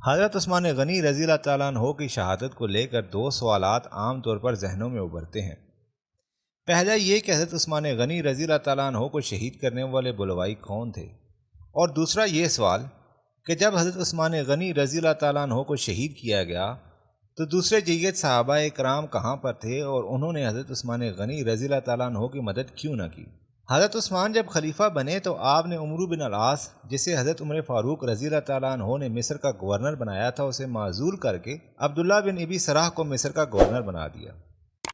حضرت عثمان غنی رضی اللہ تعالیٰ عنہ کی شہادت کو لے کر دو سوالات عام طور پر ذہنوں میں ابھرتے ہیں۔ پہلا یہ کہ حضرت عثمان غنی رضی اللہ تعالیٰ عنہ کو شہید کرنے والے بلوائی کون تھے، اور دوسرا یہ سوال کہ جب حضرت عثمان غنی رضی اللہ تعالیٰ عنہ کو شہید کیا گیا تو دوسرے جیت صحابہ کرام کہاں پر تھے اور انہوں نے حضرت عثمان غنی رضی اللہ تعالیٰ عنہ کی مدد کیوں نہ کی۔ حضرت عثمان جب خلیفہ بنے تو آپ نے عمرو بن العاص، جسے حضرت عمر فاروق رضی اللہ تعالیٰ عنہ نے مصر کا گورنر بنایا تھا، اسے معزول کر کے عبداللہ بن ابی سراح کو مصر کا گورنر بنا دیا۔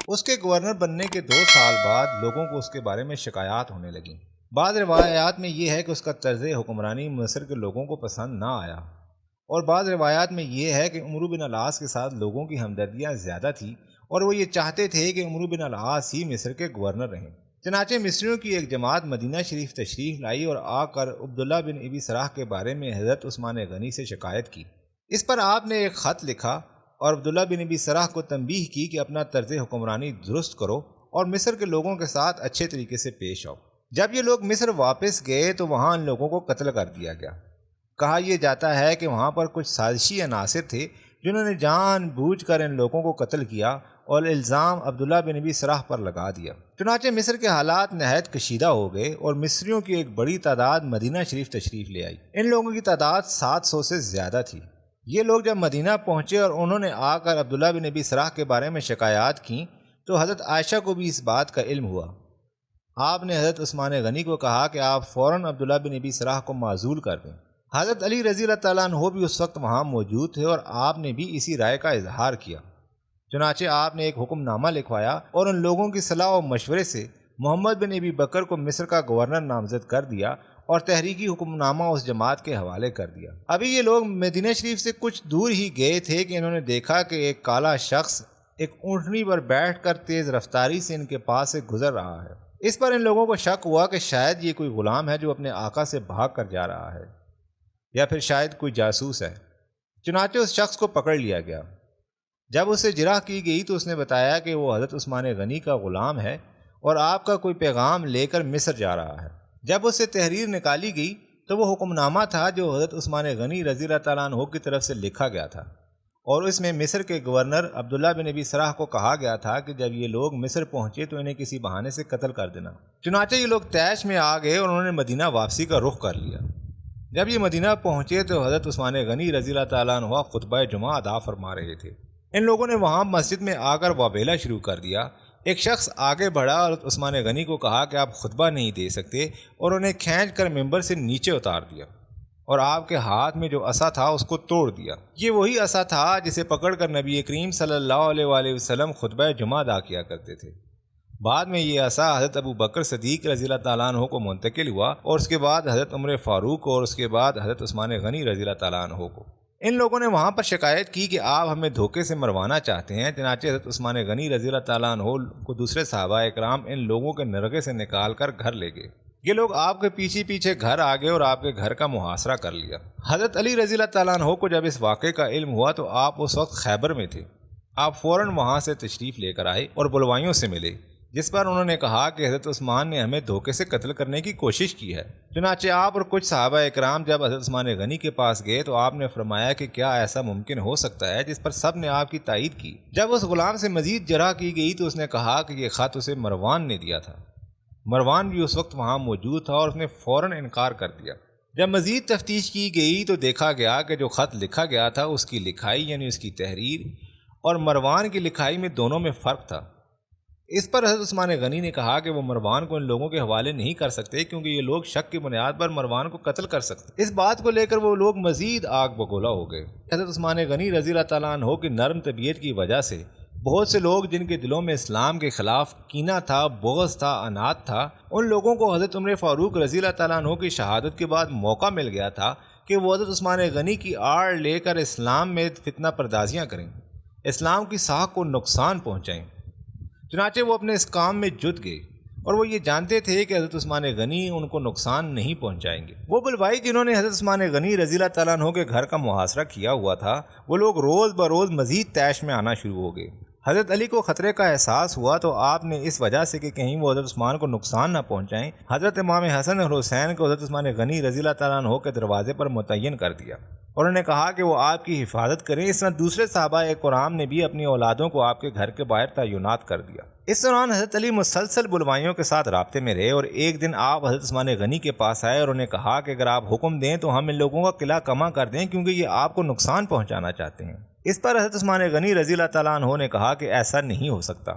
اس کے گورنر بننے کے 2 سال بعد لوگوں کو اس کے بارے میں شکایات ہونے لگیں۔ بعض روایات میں یہ ہے کہ اس کا طرز حکمرانی مصر کے لوگوں کو پسند نہ آیا، اور بعض روایات میں یہ ہے کہ عمرو بن العاص کے ساتھ لوگوں کی ہمدردیاں زیادہ تھیں اور وہ یہ چاہتے تھے کہ عمرو بن العاص ہی مصر کے گورنر رہیں۔ چنانچہ مصریوں کی ایک جماعت مدینہ شریف تشریف لائی اور آ کر عبداللہ بن ابی سراح کے بارے میں حضرت عثمان غنی سے شکایت کی۔ اس پر آپ نے ایک خط لکھا اور عبداللہ بن ابی سراح کو تنبیہ کی کہ اپنا طرز حکمرانی درست کرو اور مصر کے لوگوں کے ساتھ اچھے طریقے سے پیش آؤ۔ جب یہ لوگ مصر واپس گئے تو وہاں ان لوگوں کو قتل کر دیا گیا۔ کہا یہ جاتا ہے کہ وہاں پر کچھ سازشی عناصر تھے جنہوں نے جان بوجھ کر ان لوگوں کو قتل کیا اور الزام عبداللہ بن ابی سراح پر لگا دیا۔ چنانچہ مصر کے حالات نہایت کشیدہ ہو گئے اور مصریوں کی ایک بڑی تعداد مدینہ شریف تشریف لے آئی۔ ان لوگوں کی تعداد 700 سے زیادہ تھی۔ یہ لوگ جب مدینہ پہنچے اور انہوں نے آ کر عبداللہ بن ابی سراح کے بارے میں شکایات کیں تو حضرت عائشہ کو بھی اس بات کا علم ہوا۔ آپ نے حضرت عثمان غنی کو کہا کہ آپ فوراً عبداللہ بن ابی سراح کو معزول کر دیں۔ حضرت علی رضی اللہ تعالیٰ عنہ بھی اس وقت وہاں موجود تھے اور آپ نے بھی اسی رائے کا اظہار کیا۔ چنانچہ آپ نے ایک حکم نامہ لکھوایا اور ان لوگوں کی صلاح و مشورے سے محمد بن ابی بکر کو مصر کا گورنر نامزد کر دیا اور تحریکی حکم نامہ اس جماعت کے حوالے کر دیا۔ ابھی یہ لوگ مدینہ شریف سے کچھ دور ہی گئے تھے کہ انہوں نے دیکھا کہ ایک کالا شخص ایک اونٹنی پر بیٹھ کر تیز رفتاری سے ان کے پاس سے گزر رہا ہے۔ اس پر ان لوگوں کو شک ہوا کہ شاید یہ کوئی غلام ہے جو اپنے آقا سے بھاگ کر جا رہا ہے، یا پھر شاید کوئی جاسوس ہے۔ چنانچہ اس شخص کو پکڑ لیا گیا۔ جب اسے جرح کی گئی تو اس نے بتایا کہ وہ حضرت عثمان غنی کا غلام ہے اور آپ کا کوئی پیغام لے کر مصر جا رہا ہے۔ جب اس سے تحریر نکالی گئی تو وہ حکم نامہ تھا جو حضرت عثمان غنی رضی اللہ تعالیٰ عنہ کی طرف سے لکھا گیا تھا، اور اس میں مصر کے گورنر عبداللہ بن ابی سراح کو کہا گیا تھا کہ جب یہ لوگ مصر پہنچے تو انہیں کسی بہانے سے قتل کر دینا۔ چنانچہ یہ لوگ طیش میں آ گئے اور انہوں نے مدینہ واپسی کا رخ کر لیا۔ جب یہ مدینہ پہنچے تو حضرت عثمان غنی رضی اللہ تعالیٰ عنہ خطبہ جمعہ ادا فرما رہے تھے۔ ان لوگوں نے وہاں مسجد میں آ کر واویلا شروع کر دیا۔ ایک شخص آگے بڑھا اور عثمان غنی کو کہا کہ آپ خطبہ نہیں دے سکتے، اور انہیں کھینچ کر ممبر سے نیچے اتار دیا اور آپ کے ہاتھ میں جو عصا تھا اس کو توڑ دیا۔ یہ وہی عصا تھا جسے پکڑ کر نبی کریم صلی اللہ علیہ وآلہ وسلم خطبہ جمعہ ادا کیا کرتے تھے۔ بعد میں یہ عصا حضرت ابو بکر صدیق رضی اللہ تعالیٰ عنہ کو منتقل ہوا، اور اس کے بعد حضرت عمر فاروق اور اس کے بعد حضرت عثمان غنی رضی اللہ تعالیٰ عنہ کو۔ ان لوگوں نے وہاں پر شکایت کی کہ آپ ہمیں دھوکے سے مروانا چاہتے ہیں۔ چنانچہ حضرت عثمان غنی رضی اللہ تعالیٰ عنہ کو دوسرے صحابہ اکرام ان لوگوں کے نرغے سے نکال کر گھر لے گئے۔ یہ لوگ آپ کے پیچھے پیچھے گھر آ گئے اور آپ کے گھر کا محاصرہ کر لیا۔ حضرت علی رضی اللہ تعالیٰ عنہ کو جب اس واقعے کا علم ہوا تو آپ اس وقت خیبر میں تھے۔ آپ فوراً وہاں سے تشریف لے کر آئے اور بلوائیوں سے ملے، جس پر انہوں نے کہا کہ حضرت عثمان نے ہمیں دھوکے سے قتل کرنے کی کوشش کی ہے۔ چنانچہ آپ اور کچھ صحابہ اکرام جب حضرت عثمان غنی کے پاس گئے تو آپ نے فرمایا کہ کیا ایسا ممکن ہو سکتا ہے، جس پر سب نے آپ کی تائید کی۔ جب اس غلام سے مزید جرح کی گئی تو اس نے کہا کہ یہ خط اسے مروان نے دیا تھا۔ مروان بھی اس وقت وہاں موجود تھا اور اس نے فوراً انکار کر دیا۔ جب مزید تفتیش کی گئی تو دیکھا گیا کہ جو خط لکھا گیا تھا اس کی لکھائی یعنی اس کی تحریر اور مروان کی لکھائی میں دونوں میں فرق تھا۔ اس پر حضرت عثمان غنی نے کہا کہ وہ مروان کو ان لوگوں کے حوالے نہیں کر سکتے کیونکہ یہ لوگ شک کی بنیاد پر مروان کو قتل کر سکتے۔ اس بات کو لے کر وہ لوگ مزید آگ بگولا ہو گئے۔ حضرت عثمان غنی رضی اللہ تعالیٰ عنہ کی نرم طبیعت کی وجہ سے بہت سے لوگ جن کے دلوں میں اسلام کے خلاف کینہ تھا، بغض تھا، عناد تھا، ان لوگوں کو حضرت عمر فاروق رضی اللہ تعالیٰ عنہ کی شہادت کے بعد موقع مل گیا تھا کہ وہ حضرت عثمان غنی کی آڑ لے کر اسلام میں فتنہ پردازیاں کریں، اسلام کی ساکھ کو نقصان پہنچائیں۔ چنانچہ وہ اپنے اس کام میں جت گئے اور وہ یہ جانتے تھے کہ حضرت عثمان غنی ان کو نقصان نہیں پہنچائیں گے۔ وہ بلوائی جنہوں نے حضرت عثمان غنی رضی اللہ تعالیٰ عنہ کے گھر کا محاصرہ کیا ہوا تھا، وہ لوگ روز بروز مزید طیش میں آنا شروع ہو گئے۔ حضرت علی کو خطرے کا احساس ہوا تو آپ نے اس وجہ سے کہ کہیں وہ حضرت عثمان کو نقصان نہ پہنچائیں، حضرت امام حسن اور حسین کو حضرت عثمان غنی رضی اللہ تعالیٰ عنہ کے دروازے پر متعین کر دیا۔ اور انہوں نے کہا کہ وہ آپ کی حفاظت کریں۔ اس طرح دوسرے صحابہ کرام نے بھی اپنی اولادوں کو آپ کے گھر کے باہر تعینات کر دیا۔ اس دوران حضرت علی مسلسل بلوائیوں کے ساتھ رابطے میں رہے، اور ایک دن آپ حضرت عثمان غنی کے پاس آئے اور انہیں کہا کہ اگر آپ حکم دیں تو ہم ان لوگوں کا قلعہ کما کر دیں، کیونکہ یہ آپ کو نقصان پہنچانا چاہتے ہیں۔ اس پر حضرت عثمان غنی رضی اللہ تعالیٰ عنہ نے کہا کہ ایسا نہیں ہو سکتا،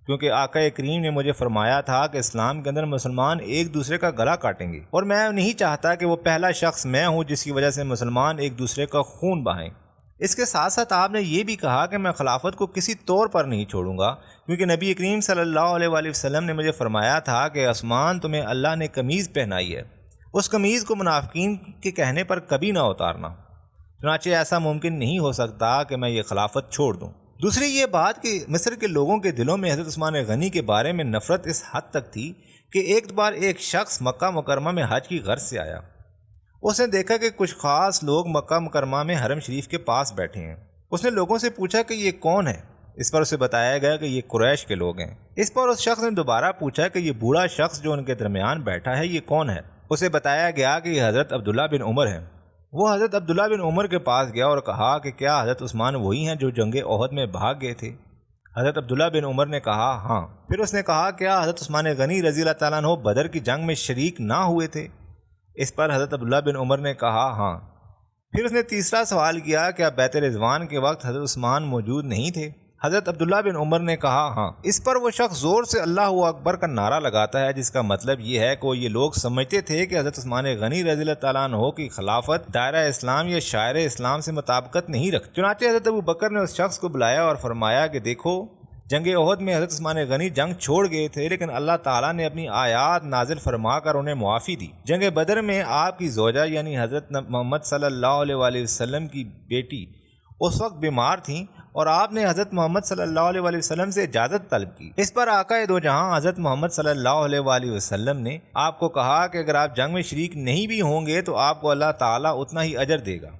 کیونکہ آقا کریم نے مجھے فرمایا تھا کہ اسلام کے اندر مسلمان ایک دوسرے کا گلا کاٹیں گے، اور میں نہیں چاہتا کہ وہ پہلا شخص میں ہوں جس کی وجہ سے مسلمان ایک دوسرے کا خون بہائیں۔ اس کے ساتھ ساتھ آپ نے یہ بھی کہا کہ میں خلافت کو کسی طور پر نہیں چھوڑوں گا، کیونکہ نبی کریم صلی اللہ علیہ وآلہ وسلم نے مجھے فرمایا تھا کہ عثمان تمہیں اللہ نے قمیض پہنائی ہے، اس قمیض کو منافقین کے کہنے پر کبھی نہ اتارنا، چنانچہ ایسا ممکن نہیں ہو سکتا کہ میں یہ خلافت چھوڑ دوں۔ دوسری یہ بات کہ مصر کے لوگوں کے دلوں میں حضرت عثمان غنی کے بارے میں نفرت اس حد تک تھی کہ ایک بار ایک شخص مکہ مکرمہ میں حج کی غرض سے آیا۔ اس نے دیکھا کہ کچھ خاص لوگ مکہ مکرمہ میں حرم شریف کے پاس بیٹھے ہیں۔ اس نے لوگوں سے پوچھا کہ یہ کون ہے؟ اس پر اسے بتایا گیا کہ یہ قریش کے لوگ ہیں۔ اس پر اس شخص نے دوبارہ پوچھا کہ یہ بوڑھا شخص جو ان کے درمیان بیٹھا ہے یہ کون ہے؟ اسے بتایا گیا کہ یہ حضرت عبداللہ بن عمر ہیں۔ وہ حضرت عبداللہ بن عمر کے پاس گیا اور کہا کہ کیا حضرت عثمان وہی ہیں جو جنگ احد میں بھاگ گئے تھے؟ حضرت عبداللہ بن عمر نے کہا ہاں۔ پھر اس نے کہا کیا حضرت عثمان غنی رضی اللہ تعالیٰ عنہ بدر کی جنگ میں شریک نہ ہوئے تھے؟ اس پر حضرت عبداللہ بن عمر نے کہا ہاں۔ پھر اس نے تیسرا سوال کیا کیا بیعت رضوان کے وقت حضرت عثمان موجود نہیں تھے؟ حضرت عبداللہ بن عمر نے کہا ہاں۔ اس پر وہ شخص زور سے اللہ اکبر کا نعرہ لگاتا ہے، جس کا مطلب یہ ہے کہ یہ لوگ سمجھتے تھے کہ حضرت عثمان غنی رضی اللہ تعالیٰ عنہ کی خلافت دائرہ اسلام یا شاعر اسلام سے مطابقت نہیں رکھتی۔ چنانچہ حضرت ابو بکر نے اس شخص کو بلایا اور فرمایا کہ دیکھو، جنگ احد میں حضرت عثمان غنی جنگ چھوڑ گئے تھے، لیکن اللہ تعالیٰ نے اپنی آیات نازل فرما کر انہیں معافی دی۔ جنگ بدر میں آپ کی زوجہ یعنی حضرت محمد صلی اللہ علیہ وآلہ وسلم کی بیٹی اس وقت بیمار تھیں، اور آپ نے حضرت محمد صلی اللہ علیہ وآلہ وسلم سے اجازت طلب کی۔ اس پر آقا دو جہاں حضرت محمد صلی اللہ علیہ وآلہ وسلم نے آپ کو کہا کہ اگر آپ جنگ میں شریک نہیں بھی ہوں گے تو آپ کو اللہ تعالیٰ اتنا ہی اجر دے گا،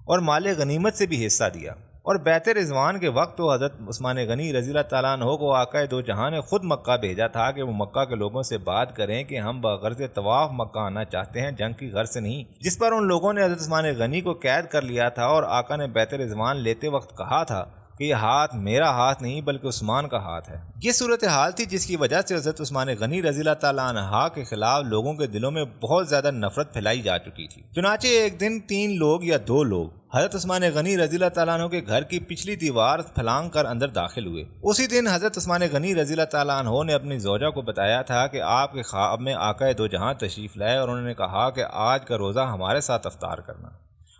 اور مال غنیمت سے بھی حصہ دیا۔ اور بیعت رضوان کے وقت تو حضرت عثمان غنی رضی اللہ تعالیٰ عنہ کو آقا دو جہاں نے خود مکہ بھیجا تھا کہ وہ مکہ کے لوگوں سے بات کریں کہ ہم بغرض طواف مکہ آنا چاہتے ہیں، جنگ کی غرض سے نہیں، جس پر ان لوگوں نے حضرت عثمان غنی کو قید کر لیا تھا، اور آقا نے بیعت رضوان لیتے وقت کہا تھا کہ یہ ہاتھ میرا ہاتھ نہیں بلکہ عثمان کا ہاتھ ہے۔ یہ صورتحال تھی جس کی وجہ سے حضرت عثمان غنی رضی اللہ تعالیٰ عنہ کے خلاف لوگوں کے دلوں میں بہت زیادہ نفرت پھیلائی جا چکی تھی۔ چنانچہ ایک دن 3 لوگ یا 2 لوگ حضرت عثمان غنی رضی اللہ تعالیٰ عنہ کے گھر کی پچھلی دیوار پھلانگ کر اندر داخل ہوئے۔ اسی دن حضرت عثمان غنی رضی اللہ تعالیٰ عنہ نے اپنی زوجہ کو بتایا تھا کہ آپ کے خواب میں آقا دو جہاں تشریف لائے، اور انہوں نے کہا کہ آج کا روزہ ہمارے ساتھ افطار کرنا،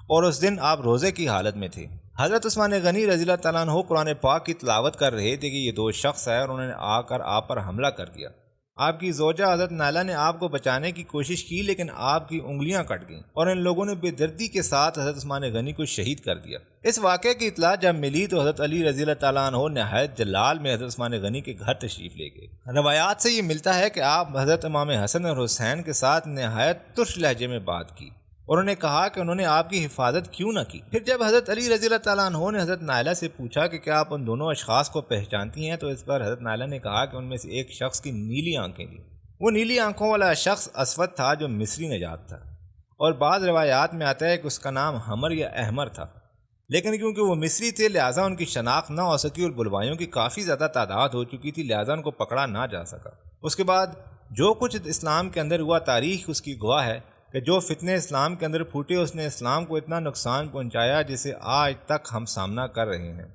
اور اس دن آپ روزے کی حالت میں تھے۔ حضرت عثمان غنی رضی اللہ تعالیٰ عنہ قرآن پاک کی تلاوت کر رہے تھے کہ یہ 2 شخص آئے اور انہوں نے آ کر آپ پر حملہ کر دیا۔ آپ کی زوجہ حضرت نائلہ نے آپ کو بچانے کی کوشش کی، لیکن آپ کی انگلیاں کٹ گئیں، اور ان لوگوں نے بے دردی کے ساتھ حضرت عثمان غنی کو شہید کر دیا۔ اس واقعے کی اطلاع جب ملی تو حضرت علی رضی اللہ تعالیٰ عنہ نہایت جلال میں حضرت عثمان غنی کے گھر تشریف لے گئے۔ روایات سے یہ ملتا ہے کہ آپ حضرت امام حسن اور حسین کے ساتھ نہایت ترش لہجے میں بات کی، اور انہوں نے کہا کہ انہوں نے آپ کی حفاظت کیوں نہ کی۔ پھر جب حضرت علی رضی اللہ تعالیٰ عنہ نے حضرت نائلہ سے پوچھا کہ کیا آپ ان دونوں اشخاص کو پہچانتی ہیں، تو اس پر حضرت نائلہ نے کہا کہ ان میں سے ایک شخص کی نیلی آنکھیں تھیں۔ وہ نیلی آنکھوں والا شخص اسود تھا جو مصری نژاد تھا، اور بعض روایات میں آتا ہے کہ اس کا نام حمر یا احمر تھا، لیکن کیونکہ وہ مصری تھے لہٰذا ان کی شناخت نہ ہو سکی، اور بلوائیوں کی کافی زیادہ تعداد ہو چکی تھی لہٰذا ان کو پکڑا نہ جا سکا۔ اس کے بعد جو کچھ اسلام کے اندر ہوا تاریخ اس کی گواہ ہے کہ جو فتنے اسلام کے اندر پھوٹے اس نے اسلام کو اتنا نقصان پہنچایا جسے آج تک ہم سامنا کر رہے ہیں۔